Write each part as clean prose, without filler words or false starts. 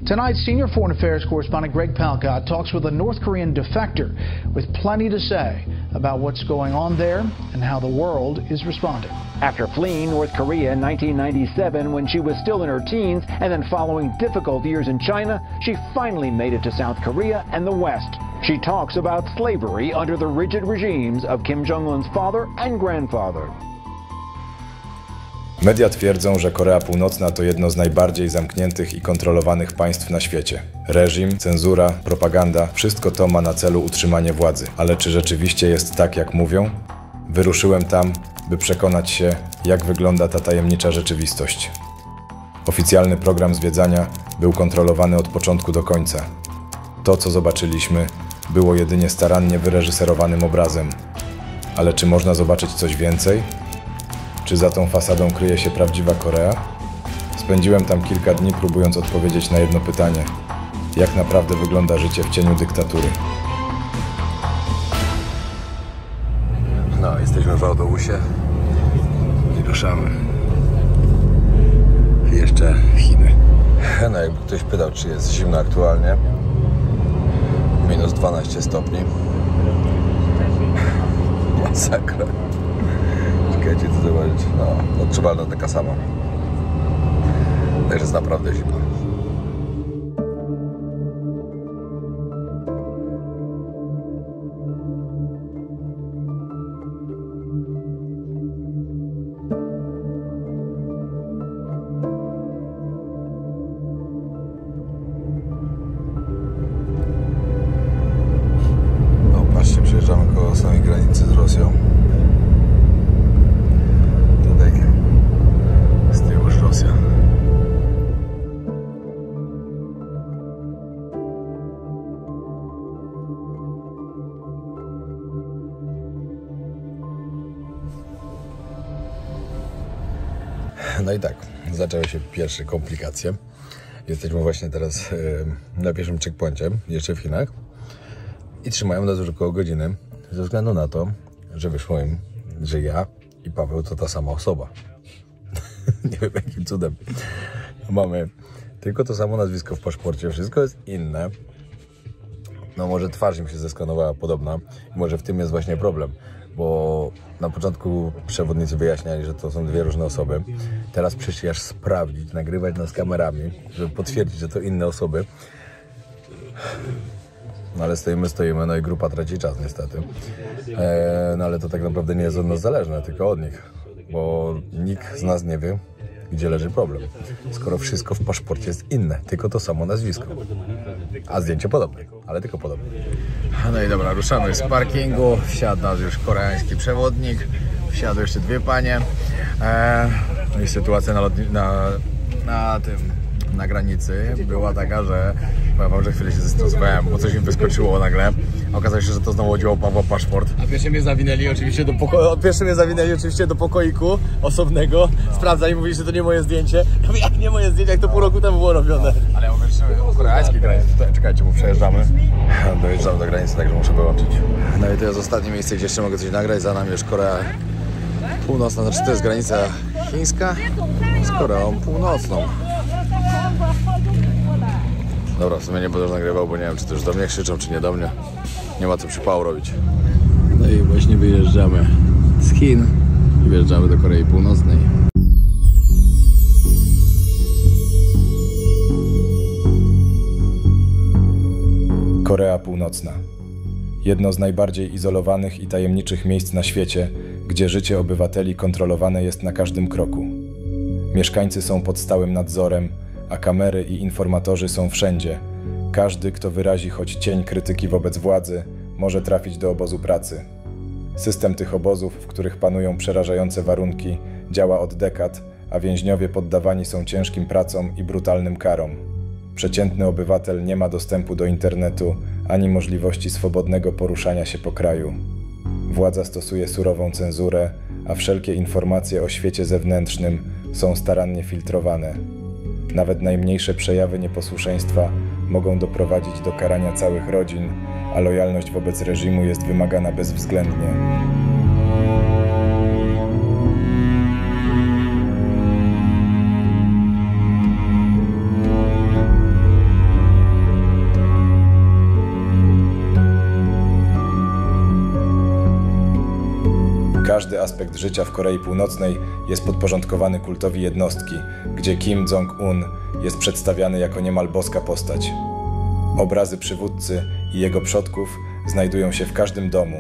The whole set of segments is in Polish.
Tonight, senior foreign affairs correspondent Greg Palkot talks with a North Korean defector with plenty to say about what's going on there and how the world is responding. After fleeing North Korea in 1997 when she was still in her teens and then following difficult years in China, she finally made it to South Korea and the West. She talks about slavery under the rigid regimes of Kim Jong-un's father and grandfather. Media twierdzą, że Korea Północna to jedno z najbardziej zamkniętych i kontrolowanych państw na świecie. Reżim, cenzura, propaganda – wszystko to ma na celu utrzymanie władzy. Ale czy rzeczywiście jest tak, jak mówią? Wyruszyłem tam, by przekonać się, jak wygląda ta tajemnicza rzeczywistość. Oficjalny program zwiedzania był kontrolowany od początku do końca. To, co zobaczyliśmy, było jedynie starannie wyreżyserowanym obrazem. Ale czy można zobaczyć coś więcej? Czy za tą fasadą kryje się prawdziwa Korea? Spędziłem tam kilka dni, próbując odpowiedzieć na jedno pytanie. Jak naprawdę wygląda życie w cieniu dyktatury? No, jesteśmy w autobusie i ruszamy. Jeszcze Chiny. No, jakby ktoś pytał, czy jest zimno aktualnie. Minus 12 stopni. Masakra. Czekajcie, co zobaczyć. No, odczuwalna taka sama. Także jest naprawdę zimno. No, patrzcie, przejeżdżamy koło samej granicy z Rosją. Rosja. No i tak, zaczęły się pierwsze komplikacje. Jesteśmy właśnie teraz na pierwszym checkpoincie, jeszcze w Chinach. I trzymają nas już około godziny, ze względu na to, że wyszło im, że ja i Paweł to ta sama osoba. Nie wiem, jakim cudem. Mamy tylko to samo nazwisko w paszporcie, wszystko jest inne. No może twarz im się zeskanowała podobna i może w tym jest właśnie problem, bo na początku przewodnicy wyjaśniali, że to są dwie różne osoby. Teraz przyszli aż sprawdzić, nagrywać nas kamerami, żeby potwierdzić, że to inne osoby. No ale stoimy, no i grupa traci czas niestety. No ale to tak naprawdę nie jest od nas zależne, tylko od nich. Bo nikt z nas nie wie, gdzie leży problem. Skoro wszystko w paszporcie jest inne, tylko to samo nazwisko. A zdjęcie podobne, ale tylko podobne. No i dobra, ruszamy z parkingu. Wsiadł nas już koreański przewodnik. Wsiadły jeszcze dwie panie. No i sytuacja na granicy była taka, że powiem wam, że chwilę się zestresowałem, bo coś mi wyskoczyło nagle. Okazało się, że to znowu chodziło o Pawła paszport. A pierwsze mnie zawinęli oczywiście do pokoiku osobnego. Sprawdzali, mówili, że to nie moje zdjęcie. Ja mówię, jak nie moje zdjęcie, jak to pół roku temu było robione. Ale ja mówię, że o koreańskiej granicy. Czekajcie, bo przejeżdżamy. Dojeżdżamy do granicy, także muszę wyłączyć. No i to jest ostatnie miejsce, gdzie jeszcze mogę coś nagrać. Za nami już Korea Północna, znaczy to jest granica chińska z Koreą Północną. Dobra, w sumie nie będę już nagrywał, bo nie wiem, czy to już do mnie krzyczą, czy nie do mnie. Nie ma co przypału robić. No i właśnie wyjeżdżamy z Chin i wjeżdżamy do Korei Północnej. Korea Północna. Jedno z najbardziej izolowanych i tajemniczych miejsc na świecie, gdzie życie obywateli kontrolowane jest na każdym kroku. Mieszkańcy są pod stałym nadzorem, a kamery i informatorzy są wszędzie. Każdy, kto wyrazi choć cień krytyki wobec władzy, może trafić do obozu pracy. System tych obozów, w których panują przerażające warunki, działa od dekad, a więźniowie poddawani są ciężkim pracom i brutalnym karom. Przeciętny obywatel nie ma dostępu do internetu ani możliwości swobodnego poruszania się po kraju. Władza stosuje surową cenzurę, a wszelkie informacje o świecie zewnętrznym są starannie filtrowane. Nawet najmniejsze przejawy nieposłuszeństwa mogą doprowadzić do karania całych rodzin, a lojalność wobec reżimu jest wymagana bezwzględnie. każdy aspekt życia w Korei Północnej jest podporządkowany kultowi jednostki, gdzie Kim Jong-un jest przedstawiany jako niemal boska postać. Obrazy przywódcy i jego przodków znajdują się w każdym domu,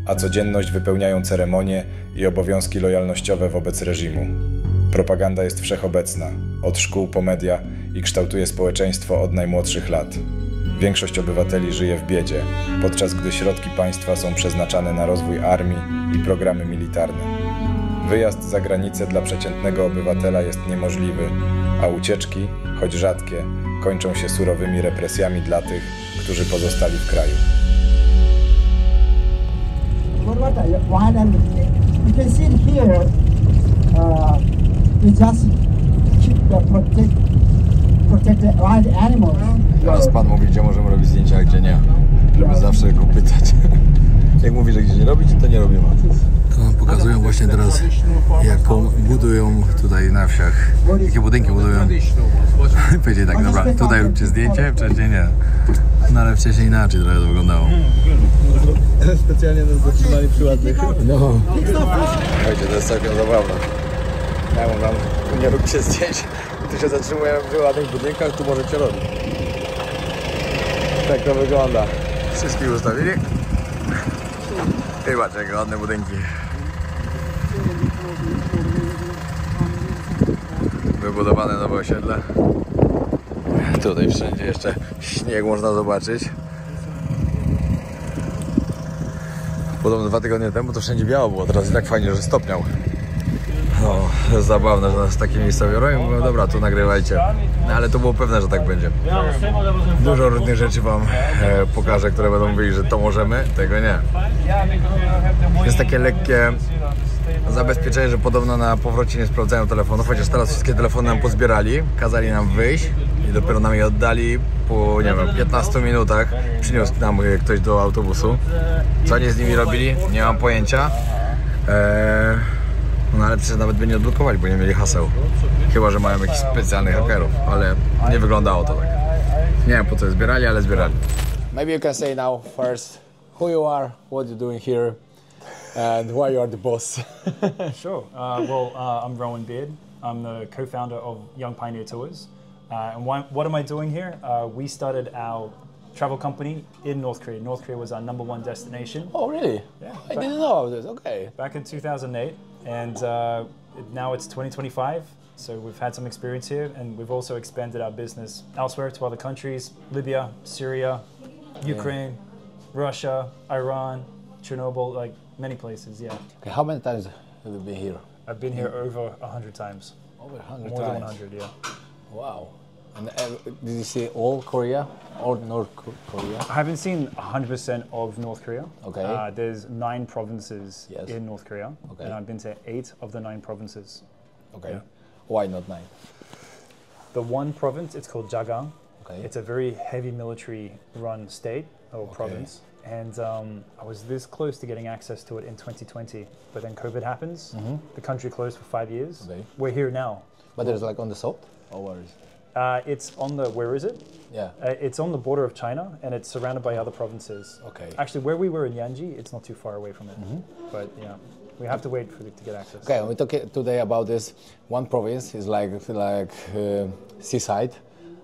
a codzienność wypełniają ceremonie i obowiązki lojalnościowe wobec reżimu. Propaganda jest wszechobecna, od szkół po media i kształtuje społeczeństwo od najmłodszych lat. Większość obywateli żyje w biedzie, podczas gdy środki państwa są przeznaczane na rozwój armii i programy militarne. Wyjazd za granicę dla przeciętnego obywatela jest niemożliwy, a ucieczki, choć rzadkie, kończą się surowymi represjami dla tych, którzy pozostali w kraju. You can see it here. We just protect the wild animals. Teraz pan mówi, gdzie możemy robić zdjęcia, a gdzie nie. Żeby zawsze go pytać. Jak mówi, że gdzie nie robić, to nie robimy. To nam pokazują właśnie teraz, jaką budują tutaj na wsiach. Jakie budynki budują. Powiedzieli tak, dobra, tutaj róbcie zdjęcie, wcześniej nie. No ale wcześniej inaczej trochę to wyglądało. Specjalnie nas zatrzymali przy ładnych. No. Słuchajcie, to jest całkiem zabawne. Ja mówię wam, tu nie róbcie zdjęć. Tu się zatrzymujemy przy ładnych budynkach, tu możecie robić. Tak to wygląda. Wszystkich ustawili. I patrzcie, jakie ładne budynki. Wybudowane nowe osiedle. Tutaj wszędzie jeszcze śnieg można zobaczyć. Podobno 2 tygodnie temu to wszędzie biało było, teraz i tak fajnie, że stopniał. No, jest zabawne, że nas takie miejsca biorą i mówią, dobra, tu nagrywajcie. No, ale to było pewne, że tak będzie. Dużo różnych rzeczy wam pokażę, które będą mówili, że to możemy, tego nie. Jest takie lekkie zabezpieczenie, że podobno na powrocie nie sprawdzają telefonów, chociaż teraz wszystkie telefony nam pozbierali, kazali nam wyjść i dopiero nam je oddali po, nie wiem, 15 minutach. Przyniósł nam ktoś do autobusu. Co oni z nimi robili? Nie mam pojęcia. No ale przecież nawet by nie odblokowali, bo nie mieli haseł. Chyba że mają jakichś specjalnych hakerów, ale nie wyglądało to tak. Nie wiem po co je zbierali, ale zbierali. Maybe you can say now first who you are, what you're doing here, and why you are the boss. Sure. I'm Rowan Beard. I'm the co-founder of Young Pioneer Tours. And what am I doing here? We started our travel company in North Korea. North Korea was our #1 destination. Oh really? Yeah. I didn't know of this, okay. Back in 2008, and now it's 2025. So we've had some experience here, and we've also expanded our business elsewhere to other countries: Libya, Syria, Ukraine, Russia, Iran, Chernobyl, like many places. Yeah. Okay, how many times have you been here? I've been here over 100 times. Over 100 More times. than 100, yeah. Wow. And did you see all Korea or North Korea? I haven't seen 100% of North Korea. Okay. There's 9 provinces Yes. in North Korea, Okay. and I've been to 8 of the 9 provinces. Okay. Yeah. Why not 9? The one province, it's called Jagang. Okay. It's a very heavy military-run state or province, and I was this close to getting access to it in 2020, but then COVID happens. The country closed for 5 years. Okay. We're here now. But there's like on the south? Or where is it? It's on the, where is it? Yeah. It's on the border of China, and it's surrounded by other provinces. Okay. Actually, where we were in Yanji, it's not too far away from it. But yeah, we have to wait for it to get access. Okay, we're talking today about this. One province is like seaside.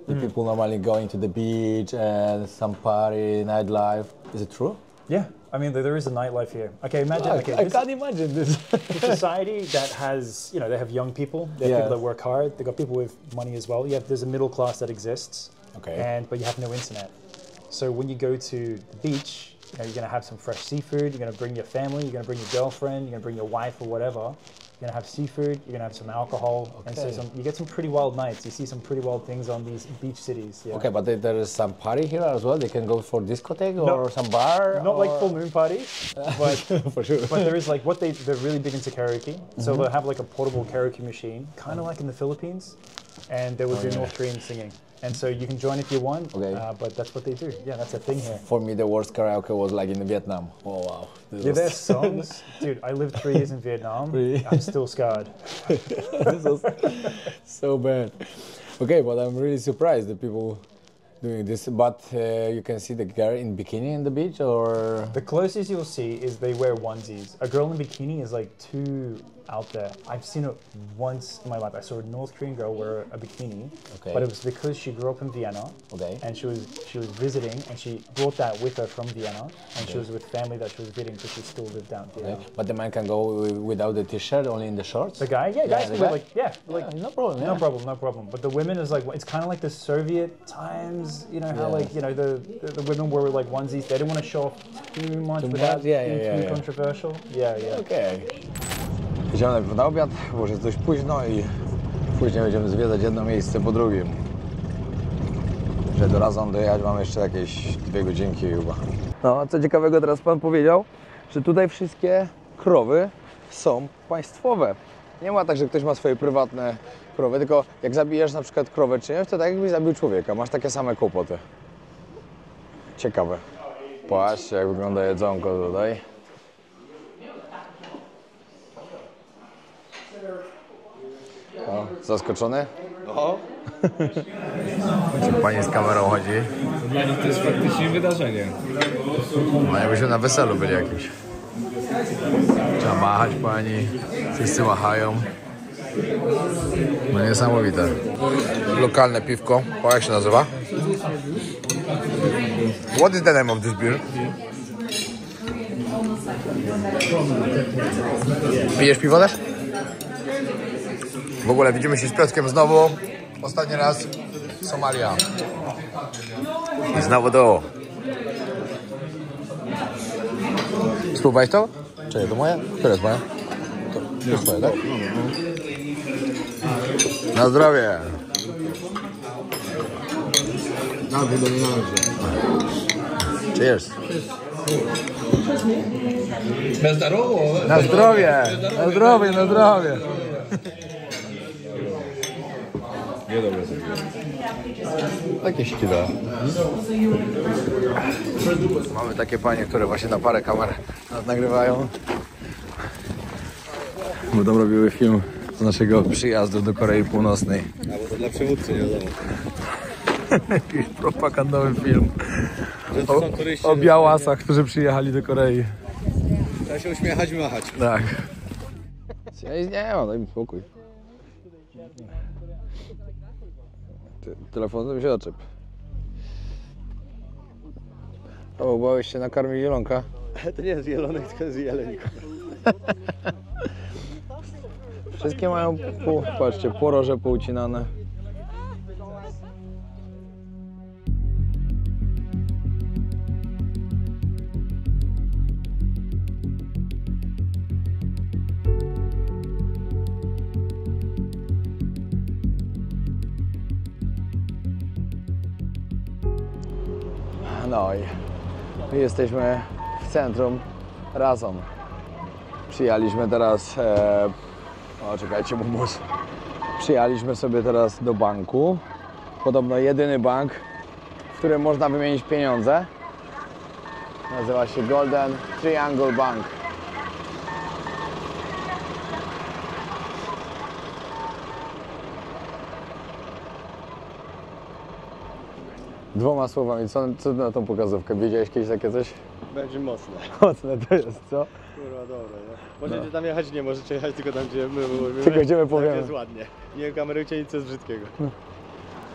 The people normally going to the beach and some party, nightlife. Is it true? Yeah, I mean, there is a nightlife here. Okay, imagine. Okay, I can't imagine this. a society that has, you know, they have young people, they have Yeah. people that work hard, they got people with money as well. There's a middle class that exists, Okay. but you have no internet. So when you go to the beach, you know, you're gonna have some fresh seafood. You're gonna bring your family. You're gonna bring your girlfriend. You're gonna bring your wife or whatever. You're gonna have seafood. You're gonna have some alcohol, and so Okay. you get some pretty wild nights. You see some pretty wild things on these beach cities. Yeah. Okay, but there is some party here as well. They can go for discotheque or some bar. Not like or- full moon party, but for sure. but there is like they're really big into karaoke. So they'll have like a portable karaoke machine, kind of like in the Philippines, and they will do North Korean singing. And so you can join if you want, Okay. But that's what they do. Yeah, that's a thing here. For me, the worst karaoke was like in Vietnam. Oh wow. This Yeah, was- their songs, dude. I lived 3 years in Vietnam. Really? I'm still scarred. This was so bad. Okay, but I'm really surprised that people doing this, but you can see the girl in bikini in the beach, or The closest you'll see is they wear onesies. A girl in bikini is like too out there. I've seen it once in my life. I saw a North Korean girl wear a bikini, Okay. but it was because she grew up in Vienna, Okay. and she was visiting, and she brought that with her from Vienna, and she was with family that she was visiting because she still lived out in Vienna. but the man can go without the t-shirt, only in the shorts. The guy, yeah, guys the can wear guy? like No problem. no problem, no problem. But the women is like, it's kind of like the Soviet times, you know, how Yeah. like, you know, the women wore like onesies. They didn't want to show off too much Too without much? Yeah, being yeah, too yeah. controversial. Yeah, yeah. Okej. Idziemy najpierw na obiad, bo już jest dość późno i później będziemy zwiedzać jedno miejsce po drugim. Że do Razon dojechać mamy jeszcze jakieś 2 godzinki chyba. No, a co ciekawego teraz pan powiedział, że tutaj wszystkie krowy są państwowe. Nie ma tak, że ktoś ma swoje prywatne krowy, tylko jak zabijasz na przykład krowę czyjąś, to tak jakbyś zabił człowieka. Masz takie same kłopoty. Ciekawe. Patrzcie, jak wygląda jedzonko tutaj. O, zaskoczony? No, Pani z kamerą chodzi. dla nich to jest faktycznie wydarzenie. No jakbyśmy na weselu byli jakimś. Trzeba machać pani, wszyscy machają. No niesamowite. Lokalne piwko, o jak się nazywa? What is the name of this beer? Pijesz piwo też? W ogóle widzimy się z Piotrkiem znowu. Ostatni raz Somalia. I znowu to. Spróbowałeś to? Czekaj, to moje? Które jest moje? To jest twoje, tak? Na zdrowie! Cheers! Na zdrowo! Na zdrowie! Na zdrowie, na zdrowie! Niedobre są. Takie ścida. Mamy takie panie, które właśnie na parę kamer nas nagrywają. Będą robiły film z naszego przyjazdu do Korei Północnej. Albo to dla przywódcy, nie wiadomo. Jakiś propagandowy film Że to są turyści. o białasach, którzy przyjechali do Korei. Trzeba się uśmiechać i machać. Tak. Ja nic nie mam, daj mi spokój. Telefonem się oczep. O, bałeś się nakarmić zielonka? To nie jest jelonek, tylko jest jelenik. Wszystkie mają, patrzcie, poroże poucinane. No i my jesteśmy w centrum Razon. Przyjechaliśmy teraz, o czekajcie, mój bus. Przyjechaliśmy sobie teraz do banku. Podobno jedyny bank, w którym można wymienić pieniądze. Nazywa się Golden Triangle Bank. Dwoma słowami, co na tą pokazówkę? Widziałeś kiedyś takie coś? Będzie mocne. Mocne to jest, co? Kurwa, dobra, nie? Możecie tam jechać, nie możecie jechać tylko tam, gdzie my mówimy. Tylko gdzie my tam powiemy. jest ładnie. Nie kamerujcie nic z brzydkiego.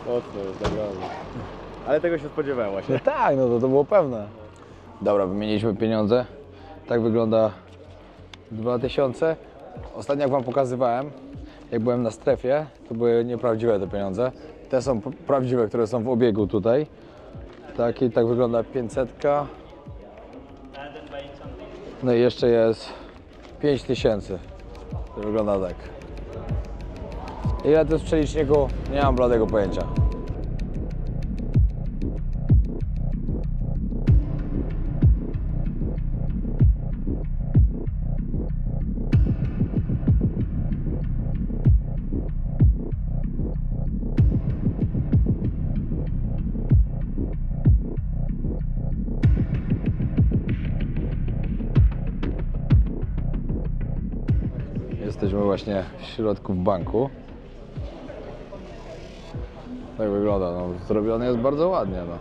Mocno jest, naprawdę. Ale tego się spodziewałem właśnie. No tak, no to było pewne. Dobra, wymieniliśmy pieniądze. Tak wygląda 2000. Ostatnio jak wam pokazywałem, jak byłem na strefie, to były nieprawdziwe te pieniądze. Te są prawdziwe, które są w obiegu tutaj. Tak wygląda 500. No i jeszcze jest 5000. To wygląda tak. Ile to jest w przeliczniku? Nie mam bladego pojęcia. Jesteśmy właśnie w środku w banku. Tak wygląda, no zrobione jest bardzo ładnie, no.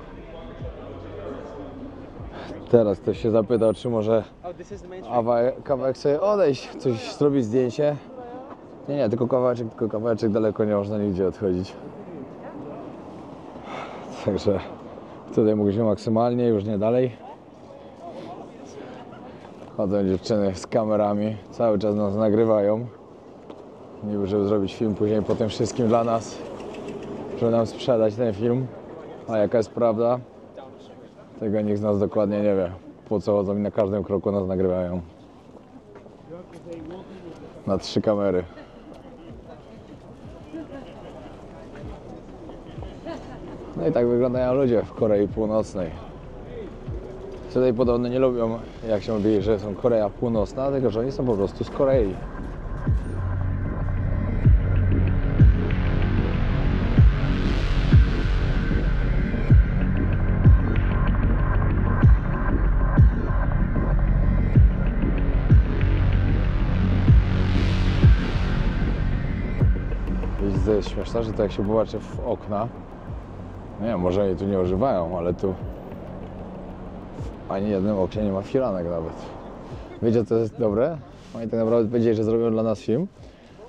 Teraz ktoś się zapytał, czy może kawałek sobie odejść, coś zrobić zdjęcie. Nie, tylko kawałeczek daleko, nie można nigdzie odchodzić. Także tutaj mogliśmy maksymalnie, już nie dalej. Chodzą dziewczyny z kamerami, cały czas nas nagrywają. Niby, żeby zrobić film później po tym wszystkim dla nas, żeby nam sprzedać ten film. A jaka jest prawda? Tego nikt z nas dokładnie nie wie. Po co chodzą i na każdym kroku nas nagrywają. Na 3 kamery. No i tak wyglądają ludzie w Korei Północnej. Tutaj podobno nie lubią, jak się mówi, że są Korea Północna, tylko że oni są po prostu z Korei. To jest śmieszne, że to jak się popatrzy w okna, nie wiem, może oni tu nie używają, ale tu w ani jednym oknie nie ma filanek nawet. Wiecie, co jest dobre? Oni tak naprawdę powiedzieli, że zrobią dla nas film.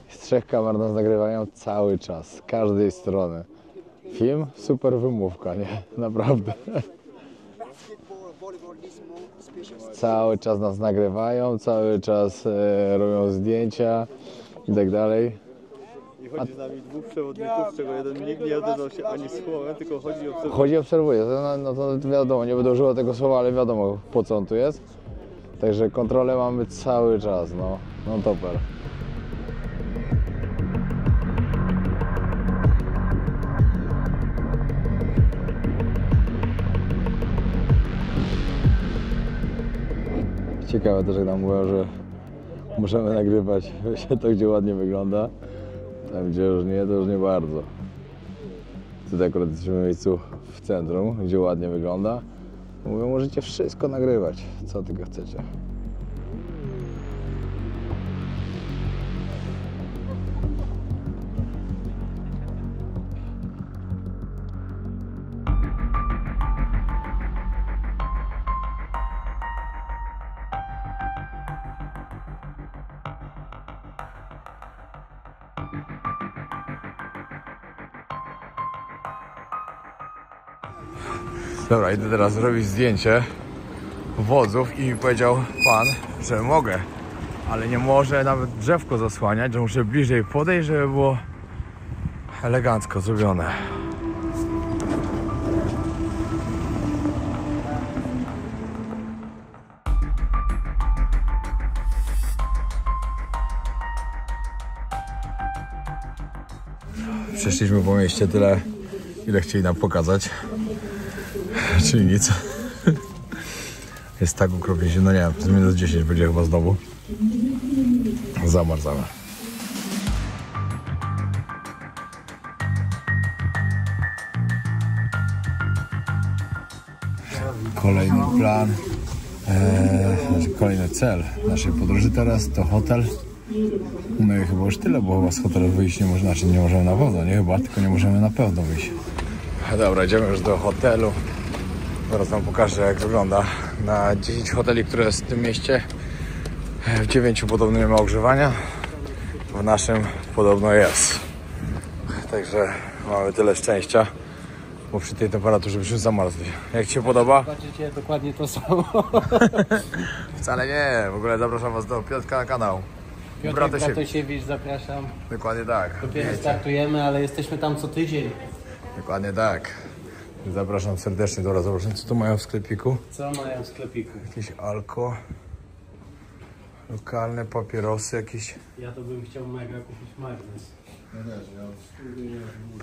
Z 3 kamer nas nagrywają cały czas, z każdej strony. Film, super wymówka, nie? Naprawdę. Cały czas nas nagrywają, cały czas robią zdjęcia i tak dalej. I chodzi z nami 2 przewodników, z czego jeden nikt nie odezwał się ani słowem, tylko chodzi i obserwuje. Chodzi i obserwuje, no to wiadomo, nie będę używał tego słowa, ale wiadomo, po co on tu jest. Także kontrolę mamy cały czas, no toper. Ciekawe też, jak nam mówią, że możemy nagrywać to, gdzie ładnie wygląda. Tam, gdzie już nie, to już nie bardzo. Tutaj akurat jesteśmy w miejscu w centrum, gdzie ładnie wygląda. Mówią, możecie wszystko nagrywać, co tylko chcecie. Dobra, idę teraz zrobić zdjęcie wodzów i mi powiedział pan, że mogę, ale nie może nawet drzewko zasłaniać, że muszę bliżej podejść, żeby było elegancko zrobione. Przeszliśmy po mieście tyle, ile chcieli nam pokazać. Czyli nic. Jest tak okropnie zimno, nie wiem, z minus 10 będzie chyba znowu. Zamarzamy. Kolejny plan, kolejny cel naszej podróży teraz to hotel. No i chyba już tyle, bo chyba z hotelu wyjść nie można, znaczy nie możemy na pewno, nie chyba, tylko nie możemy na pewno wyjść. Dobra, idziemy już do hotelu. Zaraz wam pokażę, jak wygląda. Na 10 hoteli, które jest w tym mieście, w 9 podobno nie ma ogrzewania. W naszym podobno jest. Także mamy tyle szczęścia, bo przy tej temperaturze byśmy zamarzli. Jak ci się podoba? Zobaczycie dokładnie to samo. Wcale nie, w ogóle zapraszam was do Piotrka na kanał. Piotr Bratosiewicz, zapraszam. Dokładnie tak. Dopiero startujemy, ale jesteśmy tam co tydzień. Dokładnie tak. Zapraszam serdecznie. Dobra, zobaczymy, co tu mają w sklepiku. Co mają w sklepiku? Jakieś alko, lokalne papierosy jakieś. Ja to bym chciał mega kupić magnes.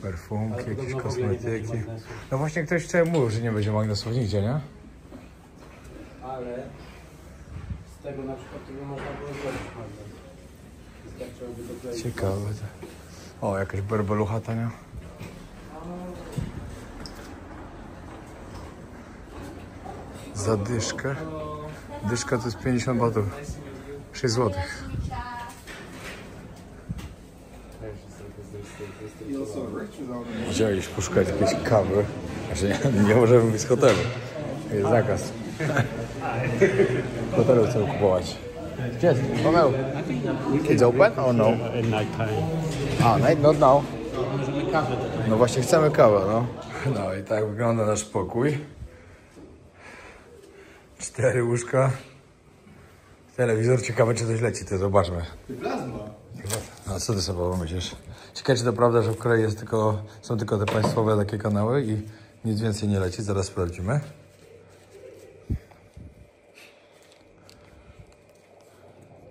Perfumki, jakieś kosmetyki. No właśnie ktoś wczoraj mówił, że nie będzie magnesów nigdzie, nie? Ale z tego na przykład nie można było zrobić magnes. Wystarczyłoby dokleić. Ciekawe. O, jakaś berbelucha tania. Za dyszkę. Dyszka to jest 50 batów. 6 zł. Idziemy iść poszukać jakiejś kawy. Znaczy nie możemy wyjść z hotelu. Jest zakaz. W hotelu chcemy kupować. Gdzie jest? Paweł. It's open or no? At night time. A, night, not now. No właśnie chcemy kawę, no. No i tak wygląda nasz pokój. 4 łóżka. Telewizor, ciekawe czy coś leci, to zobaczmy. Plazma. A co ty sobie myślisz? Ciekawe czy to prawda, że w Korei jest są tylko te państwowe takie kanały i nic więcej nie leci, zaraz sprawdzimy.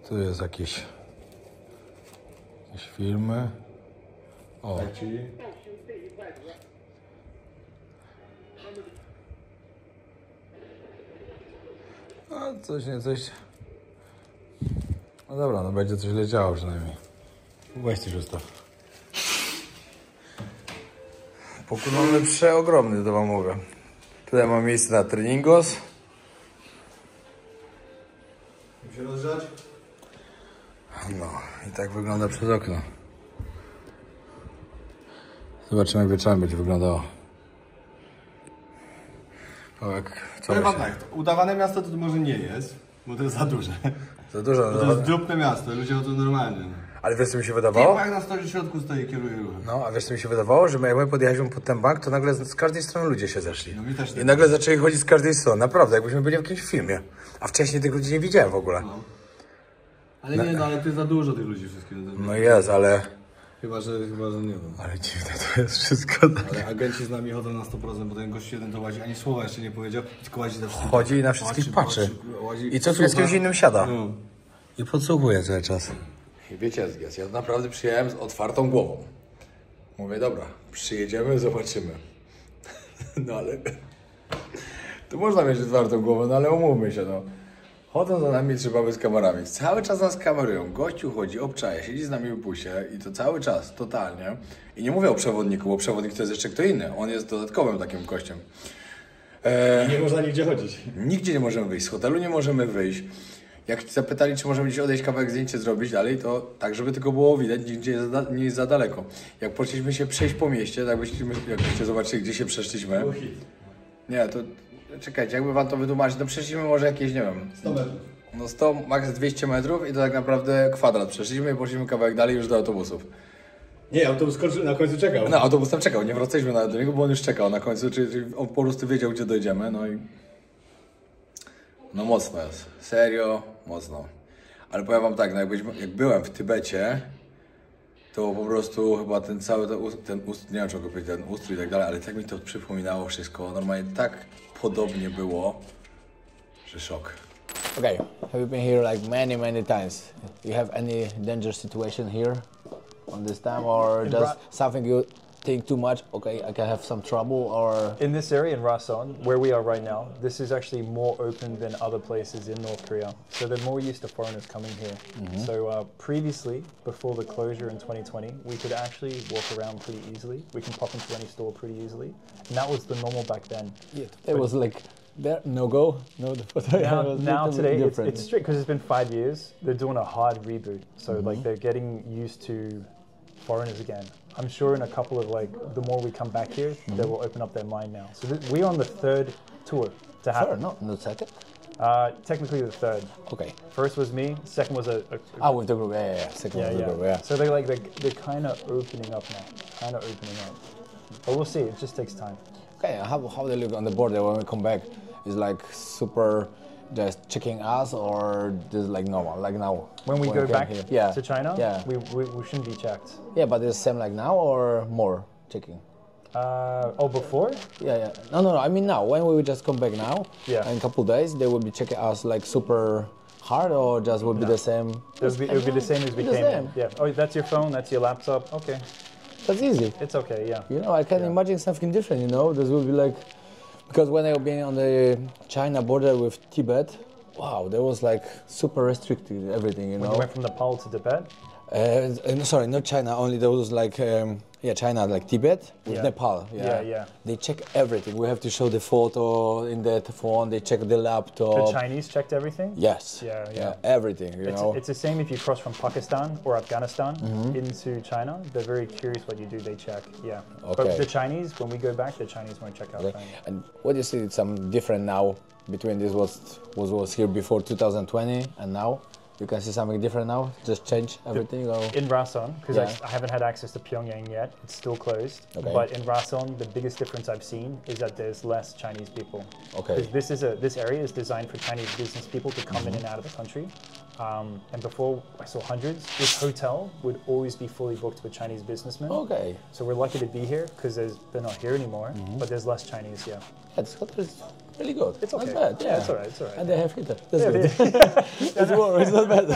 Tu jest jakieś filmy. O. No coś, nie coś. No dobra, no będzie coś leciało przynajmniej. Weź coś ustaw. Pokój mamy przeogromny, to wam mówię. Tutaj mam miejsce na treningos. Muszę rozgrzać? No i tak wygląda przez okno. Zobaczymy jak wieczorem będzie wyglądało. O, Powiem wam tak, udawane miasto to może nie jest, bo to jest za duże. Za dużo. Bo to jest drobne miasto, ludzie chodzą normalnie. Ale wiesz co mi się wydawało? Jak na stoi w środku stoi, kieruje ruchem. No, a wiesz co mi się wydawało? Że jak my podjechaliśmy pod ten bank, to nagle z każdej strony ludzie się zeszli. No mi też tak. I nagle zaczęli chodzić z każdej strony, naprawdę, jakbyśmy byli w jakimś filmie. A wcześniej tych ludzi nie widziałem w ogóle. No. Ale nie, no ale to jest za dużo tych ludzi wszystkich. No jest, ale... Chyba, że nie wiem. Ale dziwne to jest wszystko. Ale agenci z nami chodzą na 100%, bo ten gość jeden to łazi, ani słowa jeszcze nie powiedział, tylko łazi na wszystkich. Chodzi i na wszystkich patrzy. I co chwilę z kimś innym siada. No. I podsłuchuje cały czas. I wiecie, ja naprawdę przyjechałem z otwartą głową. Mówię, dobra, przyjedziemy, zobaczymy. No ale... Tu można mieć otwartą głowę, no ale umówmy się, no. Chodzą za nami 3 baby z kamerami. Cały czas nas kamerują. Gościu chodzi, obczaja, siedzi z nami w busie i to cały czas, totalnie. I nie mówię o przewodniku, bo przewodnik to jest jeszcze kto inny. On jest dodatkowym takim gościem. Nie można nigdzie chodzić. Nigdzie nie możemy wyjść, z hotelu nie możemy wyjść. Jak zapytali, czy możemy gdzieś odejść, kawałek zdjęcie zrobić dalej, to tak, żeby tylko było widać, nigdzie nie jest za daleko. Jak poszliśmy się przejść po mieście, tak jakbyście zobaczyli, gdzie się przeszliśmy. Nie, to czekajcie, jakby wam to wytłumaczyć, to przeszliśmy może jakieś, nie wiem... 100 metrów. No 100, maks 200 metrów i to tak naprawdę kwadrat. Przeszliśmy i poszliśmy kawałek dalej już do autobusów. Nie, autobus na końcu czekał. No, autobus tam czekał, nie wracaliśmy nawet do niego, bo on już czekał na końcu, czyli on po prostu wiedział, gdzie dojdziemy, no i... No mocno jest, serio, mocno. Ale powiem wam tak, no jak byłem w Tybecie, to po prostu chyba ten cały, nie wiem czego powiedzieć, ten ustrój i tak dalej, ale tak mi to przypominało wszystko, normalnie tak podobnie było, że szok. Okay, have you been here like many times? You have any dangerous situation here on this time, or just something you think too much? Okay, I can have some trouble, or in this area in Rason, where we are right now, this is actually more open than other places in North Korea. So they're more used to foreigners coming here. So previously, before the closure in 2020, we could actually walk around pretty easily. We can pop into any store pretty easily, and that was the normal back then. Yeah, it was like there, no go, no the photo. Now today it's strict because it's been 5 years. They're doing a hard reboot, so like they're getting used to foreigners again. I'm sure in a couple of the more we come back here, they will open up their mind now. So we're on the 3rd tour to happen. Third, not second. Technically the 3rd. Okay. First was me. Second was a with the group. Yeah. Second was the group. Yeah. So they're kind of opening up now. But we'll see. It just takes time. Okay. How they look on the border when we come back? Is like super. Just checking us, or just like normal, like now? When we go back here. to China, yeah, we shouldn't be checked. Yeah, but it's same like now or more checking? Before? Yeah. No. I mean now, when we just come back now, in a couple of days, they will be checking us like super hard, or just will be the same? It would be the same as we came in. Yeah. Oh, that's your phone. That's your laptop. Okay. That's easy. It's okay. Yeah. You know, I can imagine something different. You know, this will be like. Because when I've been on the China border with Tibet, wow, there was like super restricted everything, you know. When you went from Nepal to Tibet? No, sorry, not China. Only those like China, like Tibet with Nepal. Yeah. They check everything. We have to show the photo in that phone. They check the laptop. The Chinese checked everything? Yes. Yeah. Everything. You know. It's the same if you cross from Pakistan or Afghanistan into China. They're very curious what you do. They check. Yeah. Okay. But the Chinese, when we go back, the Chinese won't check out China. And what do you see? Some different now between this was here before 2020 and now. You can see something different now? Just change everything? Or? In Rason, because I haven't had access to Pyongyang yet, it's still closed. Okay. But in Rason, the biggest difference I've seen is that there's less Chinese people. Okay. Because this area is designed for Chinese business people to come in and out of the country. And before I saw hundreds, this hotel would always be fully booked with Chinese businessmen. Okay. So we're lucky to be here because they're not here anymore, but there's less Chinese, It's really good. It's okay. Not bad. Yeah, it's all right. And they have heater. That's good. It's not bad.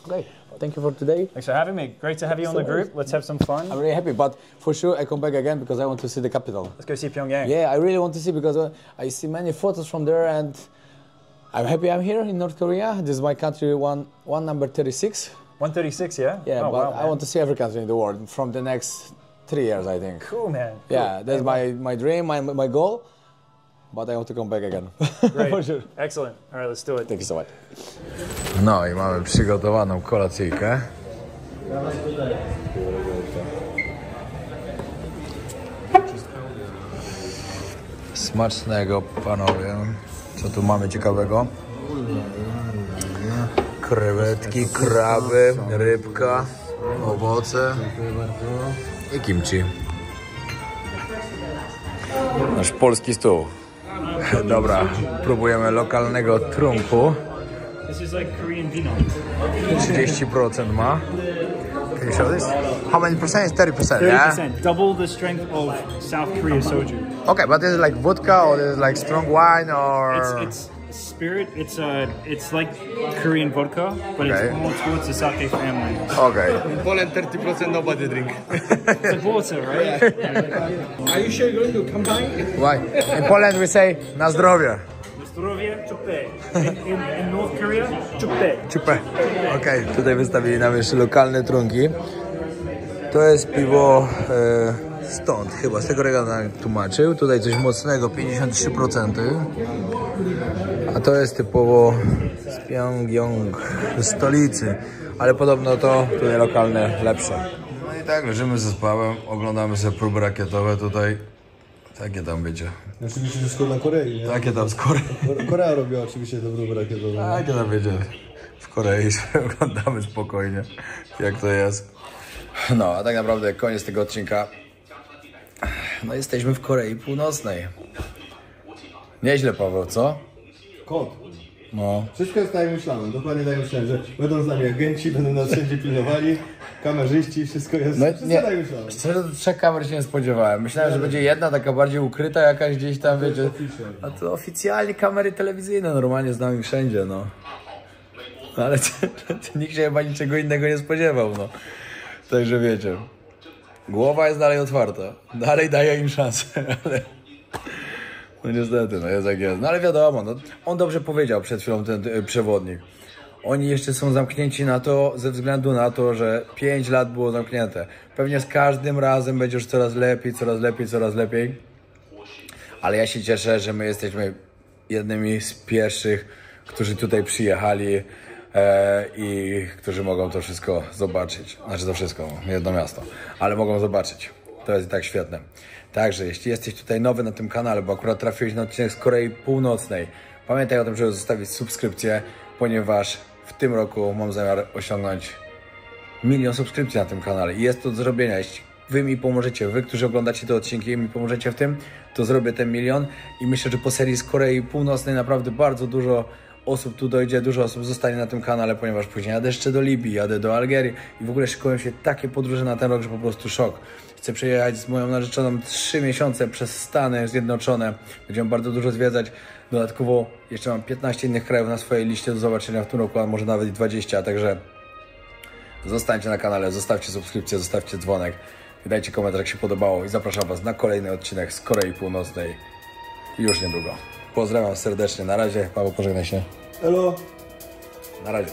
Okay. Thank you for today. Thanks for having me. Great to have you on the group. Let's have some fun. I'm really happy, but for sure I come back again because I want to see the capital. Let's go see Pyongyang. Yeah, I really want to see because I see many photos from there and I'm happy I'm here in North Korea. This is my country, one number 36. 136, yeah? Yeah, oh, but wow, I want to see every country in the world from the next 3 years, I think. Cool, man. Cool. Yeah, that's my dream, my goal. But I want to come back again. Great. For sure. Excellent. All right, let's do it. Thank you so much. No i mamy przygotowaną kolacyjkę. Smacznego, panowie. Co tu mamy ciekawego? Krewetki, kraby, rybka, owoce i kimchi. Nasz polski stół. Dobra, próbujemy lokalnego trunku. This is like Korean vino. 30% ma. Can you show this? How many percent? It's 30%, yeah? 30%. Double the strength of South Korea soju. Okay, but this is like vodka or this is like strong wine or... It's spirit. It's like Korean vodka, but it's more towards the sake family. Okay. In Poland, 30% nobody drink. It's like water, right? Are you sure you're going to combine? Why? In Poland we say na zdrowie. Zdrowie, chupe. In North Korea, chupe. Chupe. Okej, tutaj wystawili nam jeszcze lokalne trunki. To jest piwo stąd, chyba z tego regionu tłumaczył. Tutaj coś mocnego, 53%. A to jest typowo z Pyongyang, z stolicy. Ale podobno to tutaj lokalne lepsze. No i tak, leżymy ze spałem, oglądamy sobie próby rakietowe tutaj. Takie tam wiecie. Oczywiście wszystko na Korei, nie? Takie tam z Korei. Korea robiła oczywiście te próby rakietowe. Takie tam wiecie. W Korei sobie oglądamy spokojnie, jak to jest. No, a tak naprawdę koniec tego odcinka. No jesteśmy w Korei Północnej. Nieźle, Paweł, co? Kot. No. Wszystko jest tak jak myślałem, dokładnie tak jak myślałem, że będą z nami agenci, będą nas wszędzie pilnowali, kamerzyści, wszystko jest, No, wszystko nie, tak jak myślałem. szczerze, 3 kamer się nie spodziewałem. Myślałem, że będzie jedna taka bardziej ukryta, jakaś gdzieś tam, wiecie. A to oficjalnie kamery telewizyjne normalnie z nami wszędzie, no. Ale nikt się chyba niczego innego nie spodziewał, no. Także wiecie. Głowa jest dalej otwarta. Dalej daje im szansę, ale... No niestety, no jest jak jest. No ale wiadomo, no, on dobrze powiedział przed chwilą ten przewodnik. Oni jeszcze są zamknięci na to ze względu na to, że 5 lat było zamknięte. Pewnie z każdym razem będzie już coraz lepiej, coraz lepiej, coraz lepiej. Ale ja się cieszę, że my jesteśmy jednymi z pierwszych, którzy tutaj przyjechali i którzy mogą to wszystko zobaczyć. Znaczy to wszystko, jedno miasto, ale mogą zobaczyć. To jest i tak świetne. Także jeśli jesteś tutaj nowy na tym kanale, bo akurat trafiłeś na odcinek z Korei Północnej, pamiętaj o tym, żeby zostawić subskrypcję, ponieważ w tym roku mam zamiar osiągnąć 1 000 000 subskrypcji na tym kanale i jest to do zrobienia. Jeśli wy mi pomożecie, wy, którzy oglądacie te odcinki i mi pomożecie w tym, to zrobię ten 1 000 000 i myślę, że po serii z Korei Północnej naprawdę bardzo dużo osób tu dojdzie, dużo osób zostanie na tym kanale, ponieważ później jadę jeszcze do Libii, jadę do Algierii i w ogóle szykują się takie podróże na ten rok, że po prostu szok. Chcę przejechać z moją narzeczoną 3 miesiące przez Stany Zjednoczone. Będziemy bardzo dużo zwiedzać. Dodatkowo jeszcze mam 15 innych krajów na swojej liście do zobaczenia w tym roku, a może nawet 20, także zostańcie na kanale, zostawcie subskrypcję, zostawcie dzwonek i dajcie komentarz, jak się podobało i zapraszam was na kolejny odcinek z Korei Północnej już niedługo. Pozdrawiam serdecznie, na razie. Paweł, pożegnaj się. Elo. Na razie.